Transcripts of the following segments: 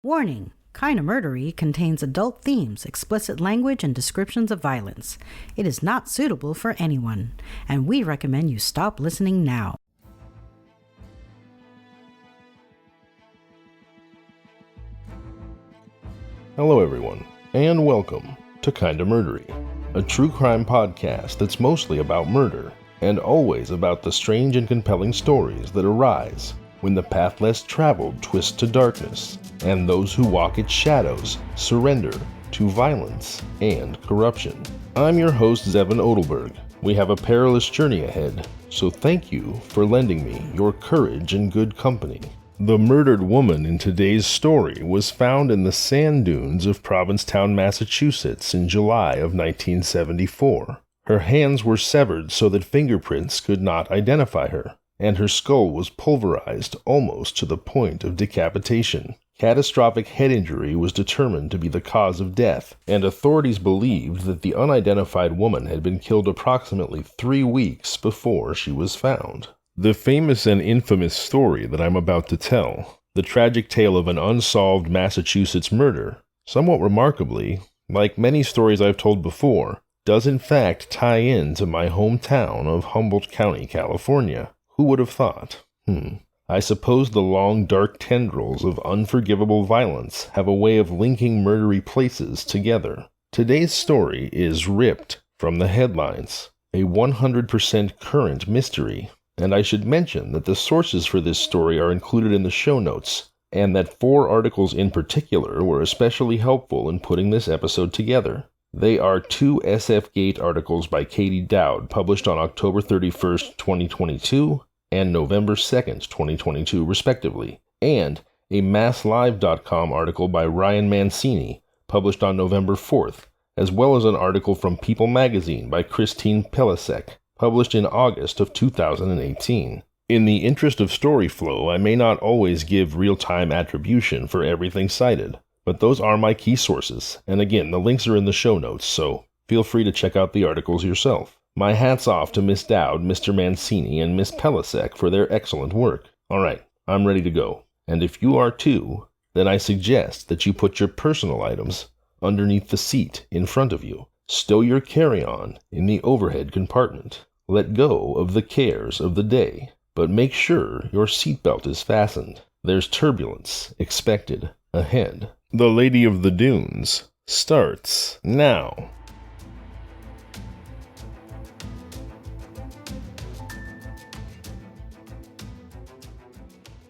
Warning! Kinda Murdery contains adult themes, explicit language, and descriptions of violence. It is not suitable for anyone, and we recommend you stop listening now. Hello everyone, and welcome to Kinda Murdery, a true crime podcast that's mostly about murder, and always about the strange and compelling stories that arise when the path less traveled twists to darkness, and those who walk its shadows surrender to violence and corruption. I'm your host, Zevin Odelberg. We have a perilous journey ahead, so thank you for lending me your courage and good company. The murdered woman in today's story was found in the sand dunes of Provincetown, Massachusetts in July of 1974. Her hands were severed so that fingerprints could not identify her, and her skull was pulverized almost to the point of decapitation. Catastrophic head injury was determined to be the cause of death, and authorities believed that the unidentified woman had been killed approximately 3 weeks before she was found. The famous and infamous story that I'm about to tell, the tragic tale of an unsolved Massachusetts murder, somewhat remarkably, like many stories I've told before, does in fact tie in to my hometown of Humboldt County, California. Who would have thought? I suppose the long dark tendrils of unforgivable violence have a way of linking murdery places together. Today's story is ripped from the headlines, a 100% current mystery. And I should mention that the sources for this story are included in the show notes, and that 4 articles in particular were especially helpful in putting this episode together. They are 2 SF Gate articles by Katie Dowd, published on October 31st, 2022, and November 2nd, 2022, respectively, and a MassLive.com article by Ryan Mancini, published on November 4th, as well as an article from People magazine by Christine Pelisek, published in August of 2018. In the interest of story flow, I may not always give real-time attribution for everything cited, but those are my key sources, and again, the links are in the show notes, so feel free to check out the articles yourself. My hat's off to Miss Dowd, Mr. Mancini, and Miss Pelisek for their excellent work. Alright, I'm ready to go, and if you are too, then I suggest that you put your personal items underneath the seat in front of you. Stow your carry-on in the overhead compartment. Let go of the cares of the day, but make sure your seatbelt is fastened. There's turbulence expected ahead. The Lady of the Dunes starts now.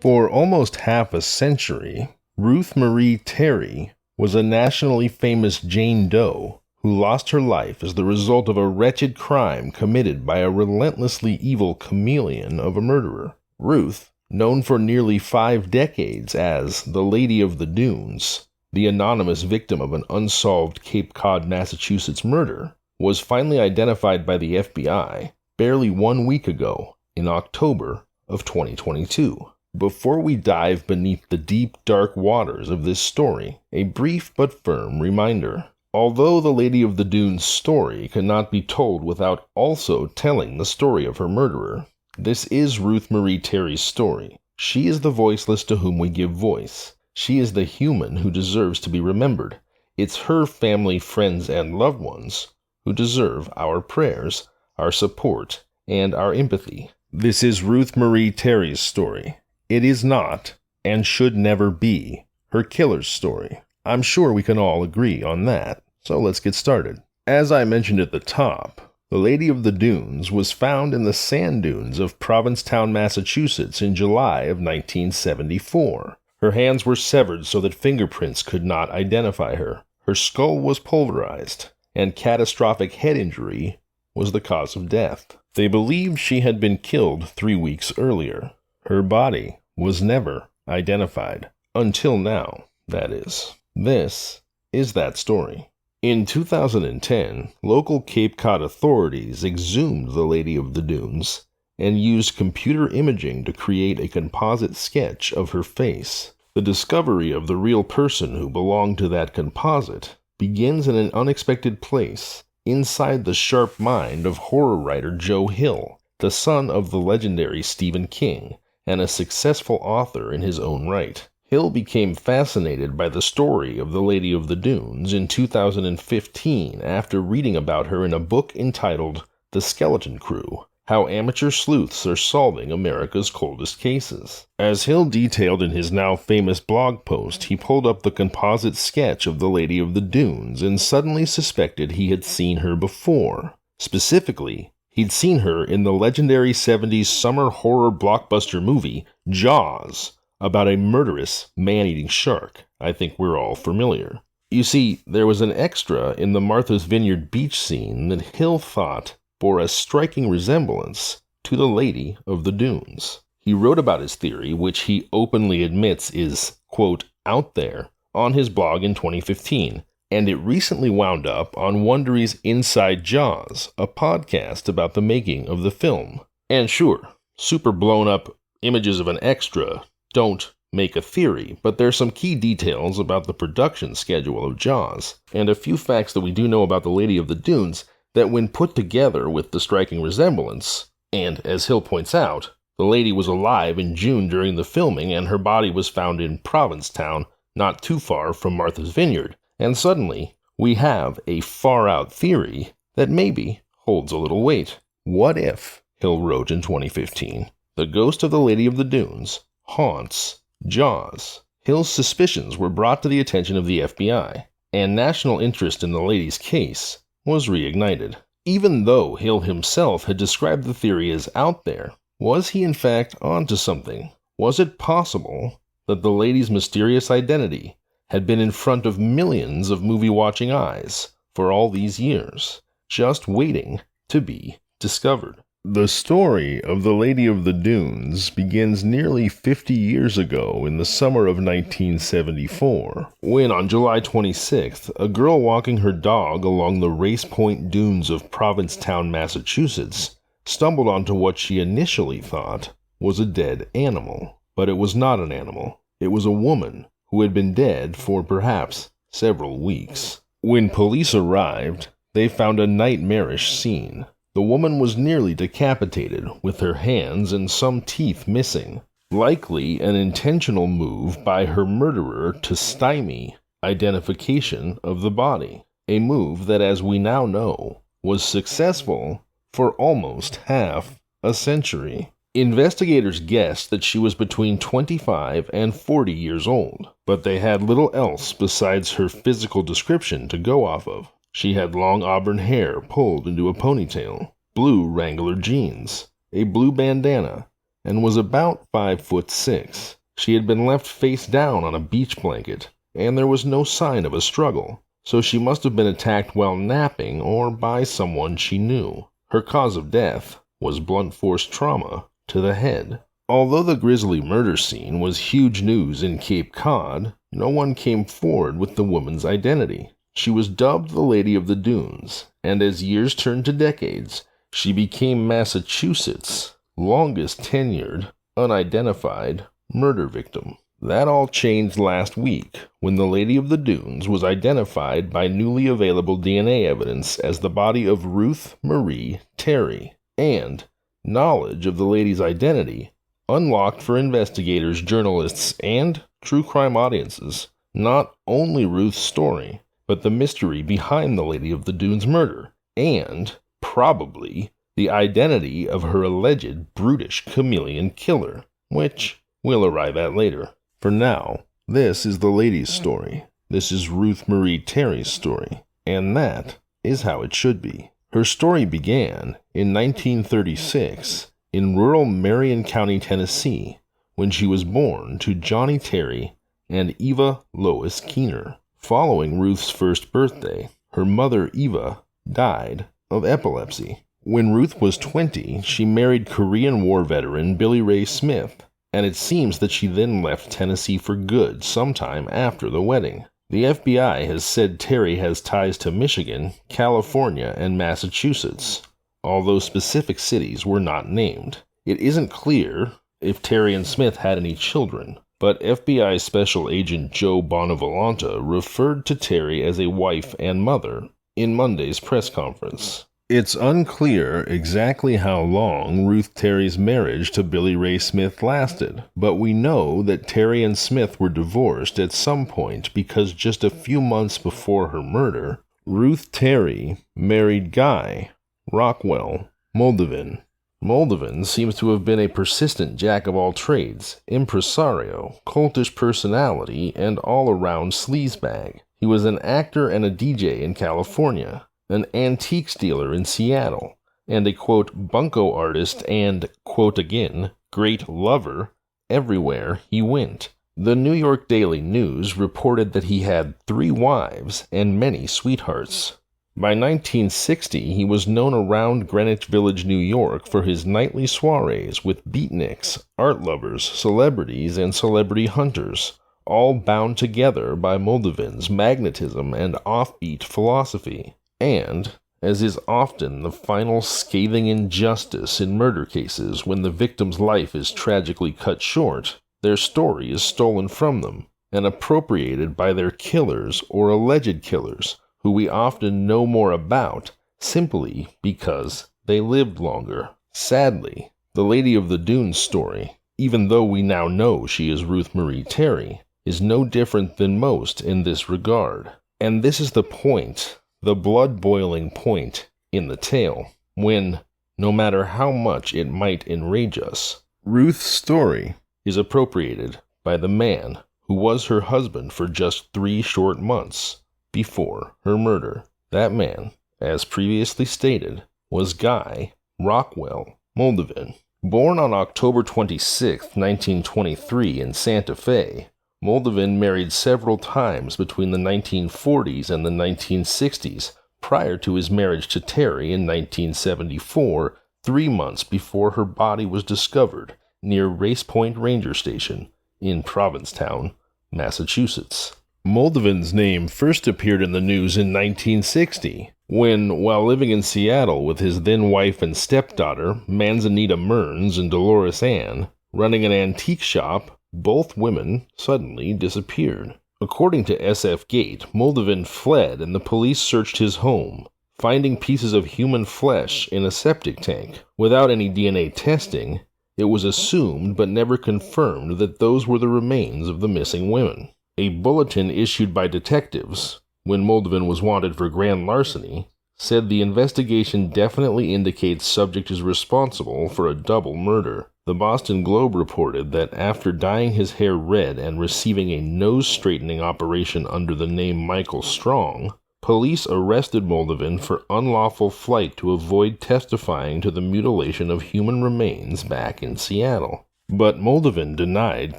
For almost half a century, Ruth Marie Terry was a nationally famous Jane Doe who lost her life as the result of a wretched crime committed by a relentlessly evil chameleon of a murderer. Ruth, known for nearly 5 decades as the Lady of the Dunes, the anonymous victim of an unsolved Cape Cod, Massachusetts murder, was finally identified by the FBI barely 1 week ago, in October of 2022. Before we dive beneath the deep, dark waters of this story, a brief but firm reminder. Although the Lady of the Dunes story cannot be told without also telling the story of her murderer, this is Ruth Marie Terry's story. She is the voiceless to whom we give voice. She is the human who deserves to be remembered. It's her family, friends, and loved ones who deserve our prayers, our support, and our empathy. This is Ruth Marie Terry's story. It is not, and should never be, her killer's story. I'm sure we can all agree on that, so let's get started. As I mentioned at the top, the Lady of the Dunes was found in the sand dunes of Provincetown, Massachusetts in July of 1974. Her hands were severed so that fingerprints could not identify her. Her skull was pulverized, and catastrophic head injury was the cause of death. They believed she had been killed 3 weeks earlier. Her body was never identified. Until now, that is. This is that story. In 2010, local Cape Cod authorities exhumed the Lady of the Dunes and used computer imaging to create a composite sketch of her face. The discovery of the real person who belonged to that composite begins in an unexpected place, inside the sharp mind of horror writer Joe Hill, the son of the legendary Stephen King, and a successful author in his own right. Hill became fascinated by the story of the Lady of the Dunes in 2015 after reading about her in a book entitled The Skeleton Crew: How Amateur Sleuths Are Solving America's Coldest Cases. As Hill detailed in his now famous blog post, he pulled up the composite sketch of the Lady of the Dunes and suddenly suspected he had seen her before. Specifically, he'd seen her in the legendary 70s summer horror blockbuster movie Jaws, about a murderous, man-eating shark. I think we're all familiar. You see, there was an extra in the Martha's Vineyard beach scene that Hill thought bore a striking resemblance to the Lady of the Dunes. He wrote about his theory, which he openly admits is, quote, out there, on his blog in 2015, and it recently wound up on Wondery's Inside Jaws, a podcast about the making of the film. And sure, super blown up images of an extra don't make a theory, but there's some key details about the production schedule of Jaws, and a few facts that we do know about the Lady of the Dunes that when put together with the striking resemblance, and as Hill points out, the lady was alive in June during the filming and her body was found in Provincetown, not too far from Martha's Vineyard, and suddenly we have a far-out theory that maybe holds a little weight. What if, Hill wrote in 2015, the ghost of the Lady of the Dunes haunts Jaws? Hill's suspicions were brought to the attention of the FBI, and national interest in the lady's case was reignited. Even though Hill himself had described the theory as out there, was he in fact onto something? Was it possible that the lady's mysterious identity had been in front of millions of movie-watching eyes for all these years, just waiting to be discovered? The story of the Lady of the Dunes begins nearly 50 years ago in the summer of 1974, when on July 26th, a girl walking her dog along the Race Point Dunes of Provincetown, Massachusetts, stumbled onto what she initially thought was a dead animal. But it was not an animal. It was a woman who had been dead for perhaps several weeks. When police arrived, they found a nightmarish scene. The woman was nearly decapitated, with her hands and some teeth missing, likely an intentional move by her murderer to stymie identification of the body, a move that, as we now know, was successful for almost half a century. Investigators guessed that she was between 25 and 40 years old, but they had little else besides her physical description to go off of. She had long auburn hair pulled into a ponytail, blue Wrangler jeans, a blue bandana, and was about 5'6". She had been left face down on a beach blanket, and there was no sign of a struggle, so she must have been attacked while napping or by someone she knew. Her cause of death was blunt force trauma to the head. Although the grisly murder scene was huge news in Cape Cod, no one came forward with the woman's identity. She was dubbed the Lady of the Dunes, and as years turned to decades, she became Massachusetts' longest tenured, unidentified murder victim. That all changed last week when the Lady of the Dunes was identified by newly available DNA evidence as the body of Ruth Marie Terry, and knowledge of the lady's identity unlocked for investigators, journalists, and true crime audiences not only Ruth's story, but the mystery behind the Lady of the Dunes murder, and, probably, the identity of her alleged brutish chameleon killer, which we'll arrive at later. For now, this is the lady's story. This is Ruth Marie Terry's story, and that is how it should be. Her story began in 1936 in rural Marion County, Tennessee, when she was born to Johnny Terry and Eva Lois Keener. Following Ruth's first birthday, her mother, Eva, died of epilepsy. When Ruth was 20, she married Korean War veteran Billy Ray Smith, and it seems that she then left Tennessee for good sometime after the wedding. The FBI has said Terry has ties to Michigan, California, and Massachusetts, although specific cities were not named. It isn't clear if Terry and Smith had any children, but FBI Special Agent Joe Bonavolonta referred to Terry as a wife and mother in Monday's press conference. It's unclear exactly how long Ruth Terry's marriage to Billy Ray Smith lasted, but we know that Terry and Smith were divorced at some point because just a few months before her murder, Ruth Terry married Guy Rockwell Muldavin. Muldavin seems to have been a persistent jack-of-all-trades, impresario, cultish personality, and all-around sleazebag. He was an actor and a DJ in California, an antiques dealer in Seattle, and a, quote, bunco artist and, quote again, great lover everywhere he went. The New York Daily News reported that he had 3 wives and many sweethearts. By 1960, he was known around Greenwich Village, New York for his nightly soirees with beatniks, art lovers, celebrities, and celebrity hunters, all bound together by Muldavin's magnetism and offbeat philosophy. And, as is often the final scathing injustice in murder cases when the victim's life is tragically cut short, their story is stolen from them and appropriated by their killers or alleged killers, who we often know more about simply because they lived longer. Sadly, the Lady of the Dunes story, even though we now know she is Ruth Marie Terry, is no different than most in this regard. And this is the point, the blood-boiling point in the tale, when, no matter how much it might enrage us, Ruth's story is appropriated by the man who was her husband for just 3 short months before her murder. That man, as previously stated, was Guy Rockwell Muldavin. Born on October 26, 1923 in Santa Fe, Muldavin married several times between the 1940s and the 1960s, prior to his marriage to Terry in 1974, 3 months before her body was discovered near Race Point Ranger Station in Provincetown, Massachusetts. Muldavin's name first appeared in the news in 1960, when, while living in Seattle with his then wife and stepdaughter, Manzanita Mearns and Dolores Ann, running an antique shop, both women suddenly disappeared. According to SF Gate, Muldavin fled and the police searched his home, finding pieces of human flesh in a septic tank. Without any DNA testing, it was assumed but never confirmed that those were the remains of the missing women. A bulletin issued by detectives, when Muldavin was wanted for grand larceny, said the investigation definitely indicates subject is responsible for a double murder. The Boston Globe reported that after dyeing his hair red and receiving a nose-straightening operation under the name Michael Strong, police arrested Muldavin for unlawful flight to avoid testifying to the mutilation of human remains back in Seattle. But Muldavin denied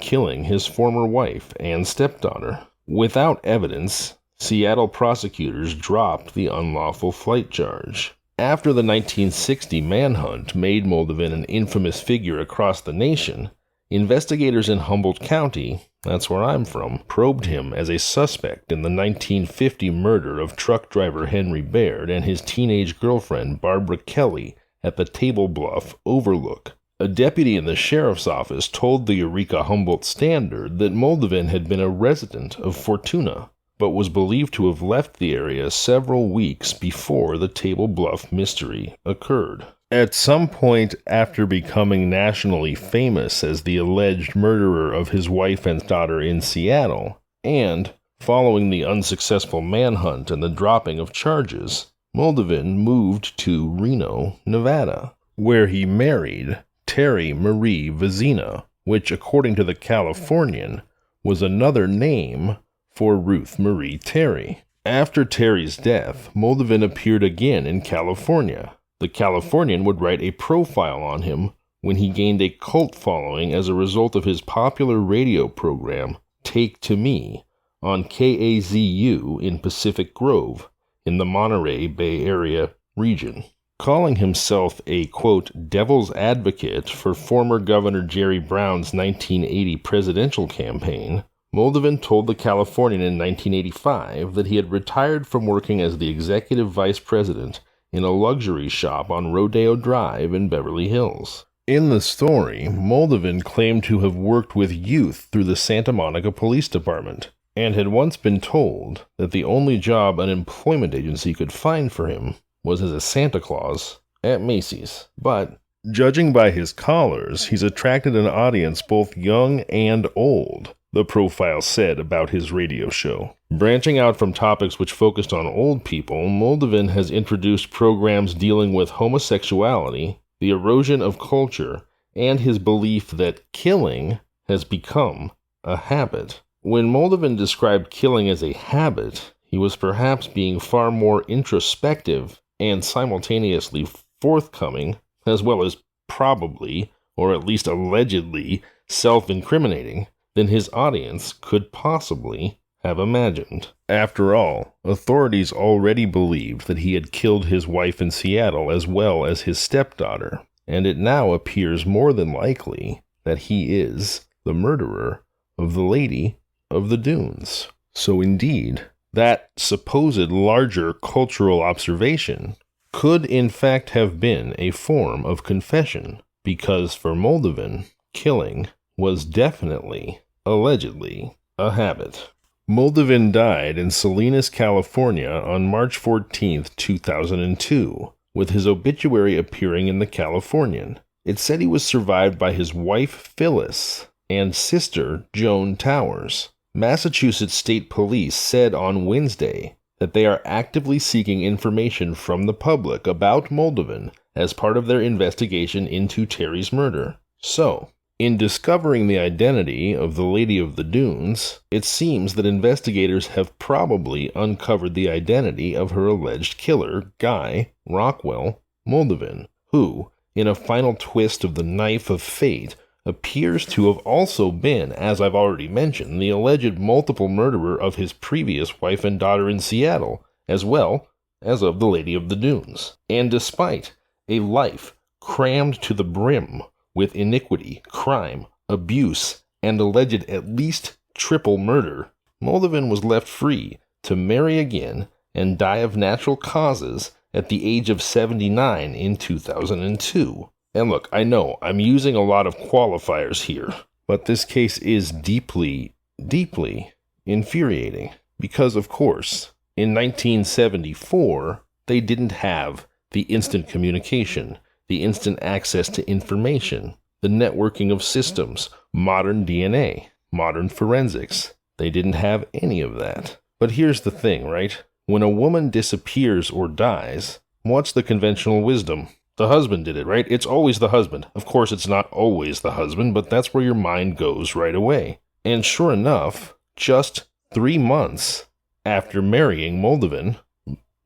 killing his former wife and stepdaughter. Without evidence, Seattle prosecutors dropped the unlawful flight charge. After the 1960 manhunt made Muldavin an infamous figure across the nation, investigators in Humboldt County, that's where I'm from, probed him as a suspect in the 1950 murder of truck driver Henry Baird and his teenage girlfriend Barbara Kelly at the Table Bluff Overlook. A deputy in the sheriff's office told the Eureka Humboldt Standard that Muldavin had been a resident of Fortuna, but was believed to have left the area several weeks before the Table Bluff mystery occurred. At some point after becoming nationally famous as the alleged murderer of his wife and daughter in Seattle, and following the unsuccessful manhunt and the dropping of charges, Muldavin moved to Reno, Nevada, where he married Terry Marie Vezina, which, according to the Californian, was another name for Ruth Marie Terry. After Terry's death, Muldavin appeared again in California. The Californian would write a profile on him when he gained a cult following as a result of his popular radio program, Take to Me, on KAZU in Pacific Grove, in the Monterey Bay Area region. Calling himself a, quote, devil's advocate for former Governor Jerry Brown's 1980 presidential campaign, Muldavin told the Californian in 1985 that he had retired from working as the executive vice president in a luxury shop on Rodeo Drive in Beverly Hills. In the story, Muldavin claimed to have worked with youth through the Santa Monica Police Department, and had once been told that the only job an employment agency could find for him was as a Santa Claus at Macy's. But, judging by his callers, he's attracted an audience both young and old, the profile said about his radio show. Branching out from topics which focused on old people, Muldavin has introduced programs dealing with homosexuality, the erosion of culture, and his belief that killing has become a habit. When Muldavin described killing as a habit, he was perhaps being far more introspective and simultaneously forthcoming, as well as probably, or at least allegedly, self-incriminating than his audience could possibly have imagined. After all, authorities already believed that he had killed his wife in Seattle as well as his stepdaughter, and it now appears more than likely that he is the murderer of the Lady of the Dunes. So indeed, that supposed larger cultural observation could in fact have been a form of confession, because for Muldavin, killing was definitely, allegedly, a habit. Muldavin died in Salinas, California on March 14, 2002, with his obituary appearing in the Californian. It said he was survived by his wife Phyllis and sister Joan Towers. Massachusetts State Police said on Wednesday that they are actively seeking information from the public about Muldavin as part of their investigation into Terry's murder. So, in discovering the identity of the Lady of the Dunes, it seems that investigators have probably uncovered the identity of her alleged killer, Guy Rockwell Muldavin, who, in a final twist of the knife of fate, appears to have also been, as I've already mentioned, the alleged multiple murderer of his previous wife and daughter in Seattle, as well as of the Lady of the Dunes. And despite a life crammed to the brim with iniquity, crime, abuse, and alleged at least triple murder, Muldavin was left free to marry again and die of natural causes at the age of 79 in 2002. And look, I know I'm using a lot of qualifiers here, but this case is deeply, deeply infuriating. Because, of course, in 1974, they didn't have the instant communication, the instant access to information, the networking of systems, modern DNA, modern forensics. They didn't have any of that. But here's the thing, right? When a woman disappears or dies, what's the conventional wisdom? The husband did it, right? It's always the husband. Of course, it's not always the husband, but that's where your mind goes right away. And sure enough, just 3 months after marrying Muldavin,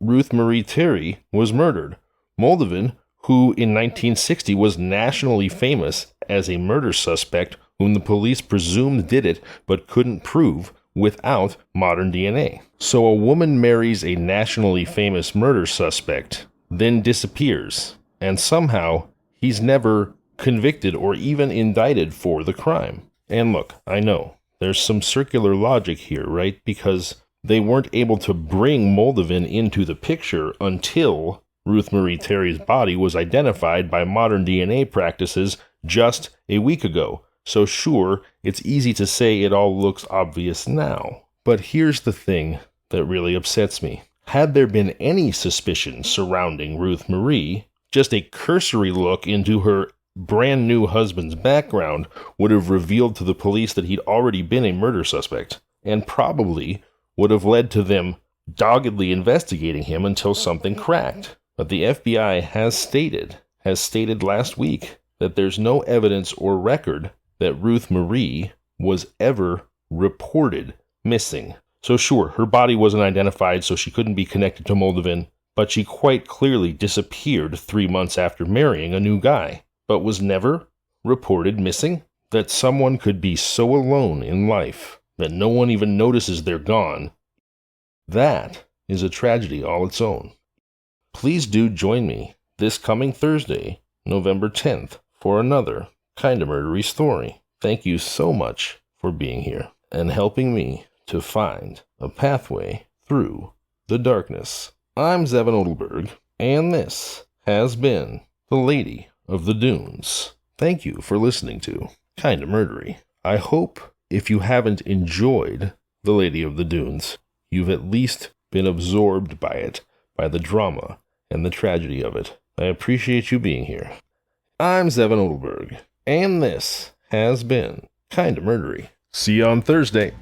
Ruth Marie Terry was murdered. Muldavin, who in 1960 was nationally famous as a murder suspect whom the police presumed did it but couldn't prove without modern DNA. So a woman marries a nationally famous murder suspect, then disappears, and somehow he's never convicted or even indicted for the crime. And look, I know, there's some circular logic here, right? Because they weren't able to bring Muldavin into the picture until Ruth Marie Terry's body was identified by modern DNA practices just a week ago. So sure, it's easy to say it all looks obvious now. But here's the thing that really upsets me. Had there been any suspicion surrounding Ruth Marie, just a cursory look into her brand new husband's background would have revealed to the police that he'd already been a murder suspect, and probably would have led to them doggedly investigating him until something cracked. But the FBI has stated last week that there's no evidence or record that Ruth Marie was ever reported missing. So sure, her body wasn't identified, so she couldn't be connected to Muldavin, but she quite clearly disappeared 3 months after marrying a new guy, but was never reported missing? That someone could be so alone in life that no one even notices they're gone, that is a tragedy all its own. Please do join me this coming Thursday, November 10th, for another Kinda Murdery story. Thank you so much for being here and helping me to find a pathway through the darkness. I'm Zevin Odelberg, and this has been The Lady of the Dunes. Thank you for listening to Kinda Murdery. I hope if you haven't enjoyed The Lady of the Dunes, you've at least been absorbed by it, by the drama and the tragedy of it. I appreciate you being here. I'm Zevin Odelberg, and this has been Kinda Murdery. See you on Thursday.